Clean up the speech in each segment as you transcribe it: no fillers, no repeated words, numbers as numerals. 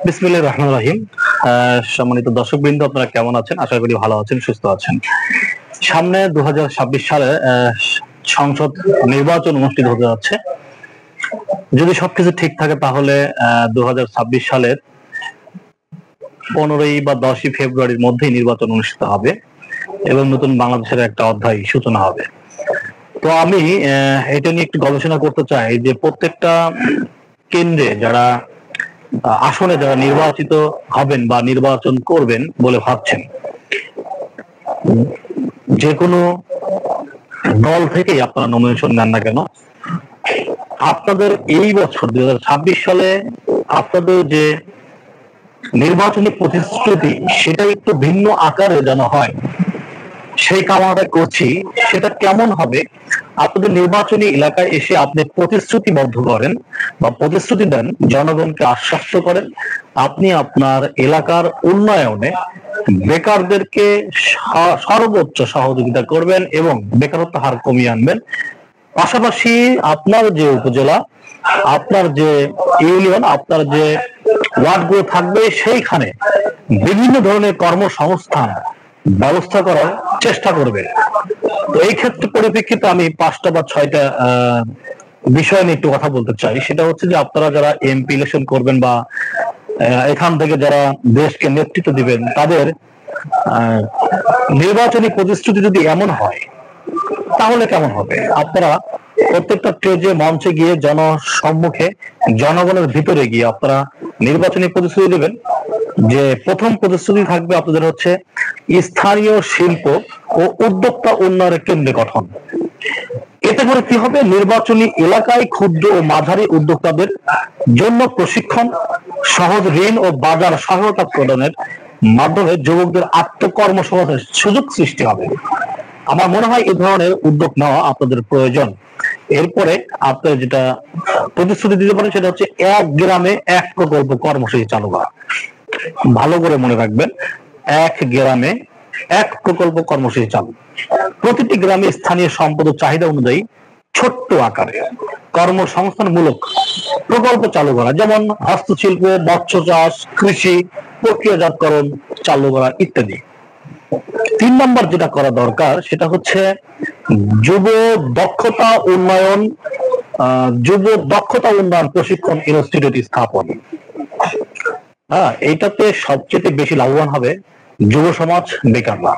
বিসমিল্লাহির রহমানির রহিম। সম্মানিত দর্শকবৃন্দ, আপনারা কেমন আছেন? আশা করি ভালো আছেন, সুস্থ আছেন। সামনে 2026 সালে সংসদ নির্বাচন অনুষ্ঠিত হতে যাচ্ছে। যদি সবকিছু ঠিক থাকে তাহলে 2026 সালের 15ই বা 10ই ফেব্রুয়ারির মধ্যেই নির্বাচন অনুষ্ঠিত হবে এবং নতুন বাংলাদেশের একটা অধ্যায় সূচনা হবে। তো আমি এটা নিয়ে একটু গবেষণা করতে চাই যে প্রত্যেকটা কেন্দ্রে যারা আসনে যারা নির্বাচিত হবেন বা নির্বাচন করবেন বলে ভাবছেন, যে কোনো দল থেকেই আপনারা নমিনেশন নেন না কেন, আপনাদের এই বছর 2026 সালে আপনাদের যে নির্বাচনী প্রতিশ্রুতি সেটা একটু ভিন্ন আকারে যেন হয়, সেই কামনাটা করছি। সেটা কেমন হবে? আপনাদের নির্বাচনী এলাকায় এসে আপনি প্রতিশ্রুতিবদ্ধ করেন বা প্রতিশ্রুতি দেন, জনগণকে আশ্বস্ত করেন আপনি আপনার এলাকার উন্নয়নে বেকারদেরকে সর্বোচ্চ সহযোগিতা করবেন এবং বেকারত্ব হার কমিয়ে আনবেন। পাশাপাশি আপনার যে উপজেলা, আপনার যে ইউনিয়ন, আপনার যে ওয়ার্ডগুলো থাকবে সেইখানে বিভিন্ন ধরনের কর্মসংস্থান ব্যবস্থা করার চেষ্টা করবে। তো এই ক্ষেত্রে পরিপ্রেক্ষিতে আমি 5টা বা 6টা বিষয় নিয়ে একটু কথা বলতে চাই। সেটা হচ্ছে যে আপনারা যারা এমপি ইলেকশন করবেন বা এখান থেকে যারা দেশকে নেতৃত্ব দিবেন, তাদের নির্বাচনী প্রতিশ্রুতি যদি এমন হয় তাহলে কেমন হবে? আপনারা প্রত্যেকটা স্টেজে, মঞ্চে গিয়ে জনসম্মুখে জনগণের ভিতরে গিয়ে আপনারা নির্বাচনী প্রতিশ্রুতি দেবেন। যে প্রথম প্রতিশ্রুতি থাকবে আপনাদের হচ্ছে স্থানীয় শিল্প ও উদ্যোক্তা উন্নয়নের কেন্দ্র গঠন। এতে করে কি হবে? নির্বাচনী এলাকায় ক্ষুদ্র ও মাঝারি উদ্যোক্তাদের জন্য প্রশিক্ষণ, সহজ ঋণ ও বাজার সহায়তা প্রদানের মাধ্যমে যুবকদের আত্মকর্মসংস্থানের সুযোগ সৃষ্টি হবে। আমার মনে হয় এই ধরনের উদ্যোগ নেওয়া আপনাদের প্রয়োজন। এরপরে আপনারা যেটা প্রতিশ্রুতি দিতে পারেন সেটা হচ্ছে 1 গ্রামে 1 প্রকল্প কর্মসূচি চালু করা। ভালো করে মনে রাখবেন, 1 গ্রামে 1 প্রকল্প কর্মসূচি চালু। প্রতিটি গ্রামে স্থানীয় সম্পদ ও চাহিদা অনুযায়ী ছোট্ট আকারে কর্মসংস্থানমূলক প্রকল্প চালু করা, যেমন হস্তশিল্প, মৎস্য চাষ, কৃষি, প্রক্রিয়াজাতকরণ চালু করা ইত্যাদি। 3 নম্বর যেটা করা দরকার সেটা হচ্ছে যুব দক্ষতা উন্নয়ন প্রশিক্ষণ ইনস্টিটিউট স্থাপন। এইটাতে সবচেয়ে বেশি লাভবান হবে যুব সমাজ, বেকাররা।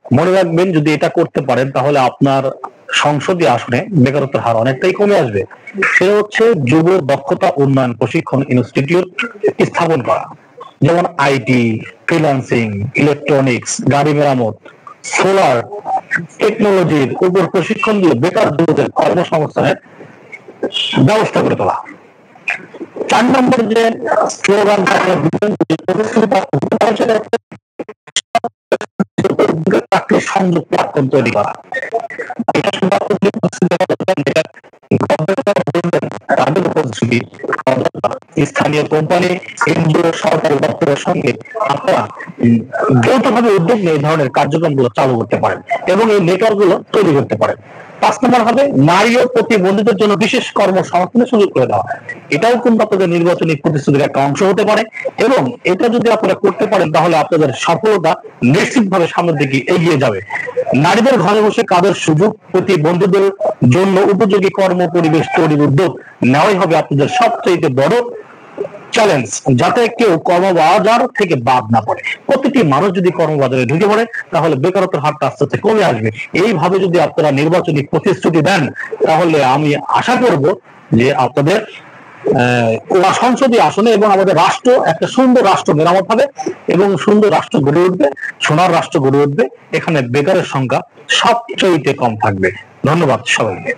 মনে রাখবেন, যদি এটা করতে পারেন তাহলে আপনার সংসদীয় আসনে বেকারত্বের হার অনেকটাই কমে আসবে। সেটা হচ্ছে যুব দক্ষতা উন্নয়ন প্রশিক্ষণ ইনস্টিটিউট স্থাপন করা, যেমন আইটি, ফ্রিল্যান্সিং, ইলেকট্রনিক্স, গাড়ি মেরামত, সোলার টেকনোলজির উপর প্রশিক্ষণ দিয়ে বেকার যুবকদের কর্মসংস্থানের ব্যবস্থা করে তোলা। 4 নম্বর যে স্লোগান সংযোগ প্ল্যাটফর্ম তৈরি করা। স্থানীয় কোম্পানি, এনজিও, সরকারি দপ্তরের সঙ্গে আপনারা যৌথভাবে উদ্যোগ নিয়ে এই ধরনের কার্যক্রমগুলো চালু করতে পারেন এবং এই নেটওয়ার্ক গুলো তৈরি করতে পারেন। 5 নম্বর হবে নারী ও প্রতিবন্ধীদের জন্য বিশেষ কর্মসংস্থানের সুযোগ করে দেওয়া। এটাও কিন্তু আপনাদের নির্বাচনী প্রতিশ্রুতির একটা অংশ হতে পারে এবং এটা যদি আপনারা করতে পারেন তাহলে আপনাদের সফলতা নিশ্চিতভাবে সামনের দিকে এগিয়ে যাবে। নারীদের ঘরে বসে কাজের সুযোগ, প্রতিবন্ধীদের জন্য উপযোগী কর্ম পরিবেশ তৈরির উদ্যোগ নেওয়াই হবে আপনাদের সবচেয়ে বড় চ্যালেঞ্জ, যাতে কেউ কর্মবাজার থেকে বাদ না পড়ে। প্রতিটি মানুষ যদি কর্মবাজারে ঢুকে পড়ে তাহলে বেকারত্বের হারটা আস্তে আস্তে কমে আসবে। এইভাবে যদি আপনারা নির্বাচনী প্রতিশ্রুতি দেন তাহলে আমি আশা করব যে আপনাদের সংসদীয় আসনে এবং আমাদের রাষ্ট্র একটা সুন্দর রাষ্ট্র মেরামত হবে এবং সুন্দর রাষ্ট্র গড়ে উঠবে, সোনার রাষ্ট্র গড়ে উঠবে। এখানে বেকারের সংখ্যা সবচেয়ে কম থাকবে। ধন্যবাদ সবাইকে।